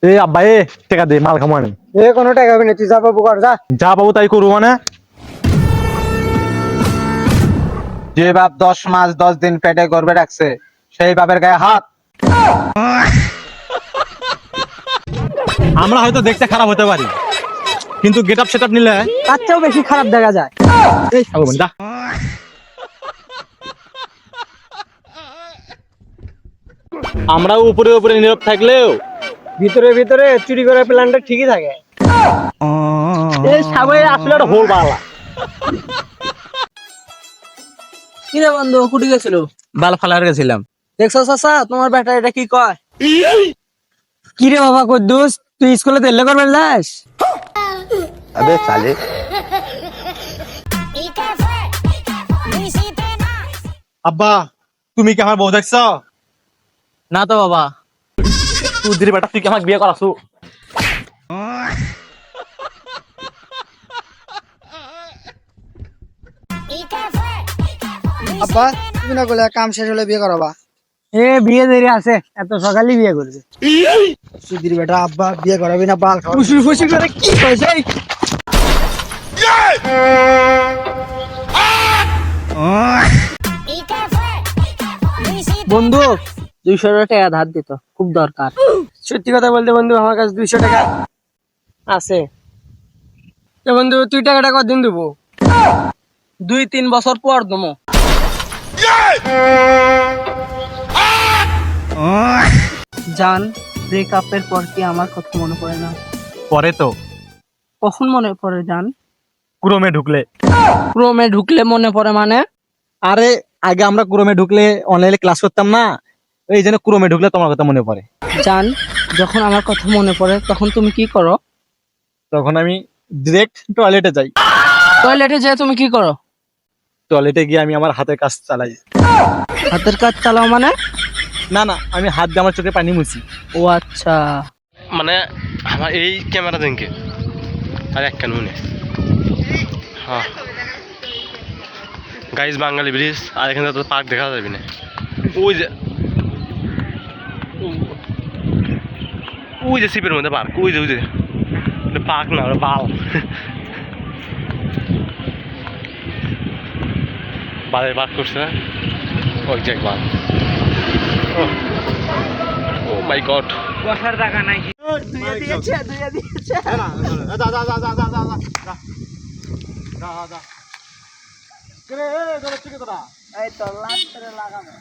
এ আব্বা এ টাকা দে মাল খামানে এ কোনো টাকা হবে না, তুই যা পাবো কর যা। যা পাবো তাই করবো মানে। যে বাপ 10 মাস 10 দিন পেটে গর্ভে রাখছে সেই বাপের গায়ে হাত। আমরা হয়তো দেখতে খারাপ হতে পারি, কিন্তু গেট আপ সেট আপ নিলে তার চেয়েও বেশি খারাপ দেখা যায়। এই খাবো যা। আমরা উপরে উপরে নীরব থাকলেও ভিতরে ভিতরে চুরি করার প্ল্যানটা ঠিকই থাকে। এই সামনে আসলে একটা হোল বালা। কি রে বন্ধু, কুটি গেছিল? বাল ফালার গেছিলাম। দেখছো চাচা, তোমার বেটা এটা কি কয়? কি রে বাবা কদ্দুস, তুই স্কুলে তেলে করবেন যাস? আবে সালে আব্বা তুমি কি আমার বউ দেখছ? না তো বাবা। তুই দিদি বেটা তুই কি আমাকে বিয়ে করাছু? আব্বা তুমি না বলে কাম শেষ হলে বিয়ে করাবা? এ বিয়ে দেরি আছে, এত সকালে বিয়ে করবে? সুধীর বেটা আব্বা বিয়ে করাবি না বাল খাওয়া? খুশি খুশি করে কি কইছে? বন্ধু 200 টাকা ধার দিত, খুব দরকার। সত্যি কথা বলতে বন্ধু, আমার কাছে 200 টাকা আছে। তো বন্ধু তুই টাকাটা কতদিন দেবো? 2-3 বছর পর দেবো। জান, ব্রেকআপের পর কি আমার কথা মনে পড়ে না? পরে তো কখন মনে পড়ে জান? ক্রমে ঢুকলে। ক্রোমে ঢুকলে মনে পড়ে মানে? আরে আগে আমরা ক্রমে ঢুকলে অনলাইনে ক্লাস করতাম না, এই জন্য ক্রমে ঢুকলে তোমার কথা মনে পড়ে। জান, যখন আমার কথা মনে পড়ে তখন তুমি কি করো? তখন আমি ডিরেক্ট টয়লেটে যাই। টয়লেটে যেয়ে তুমি কি করো? টয়লেটে গিয়ে আমি আমার হাতের কাজ চালাই। হাতের কাজ চালাও মানে? না না, আমি হাত দিয়ে আমার চোখে পানি মুছি। ও আচ্ছা। মানে আমার এই ক্যামেরা দেখে আর এক কেন মনে হ্যাঁ গাইজ বাঙালি ব্রিজ, আর এখানে তো পার্ক দেখা যাবে না। ওই যে ওই যে শিপের মধ্যে পার্ক, ওই যে পার্ক না ওটা বাল বালে পার্ক করছে না ওই যে বাল। ও মাই গড, বসার টাকা নাই। এই তো লাস্ট লাগানো।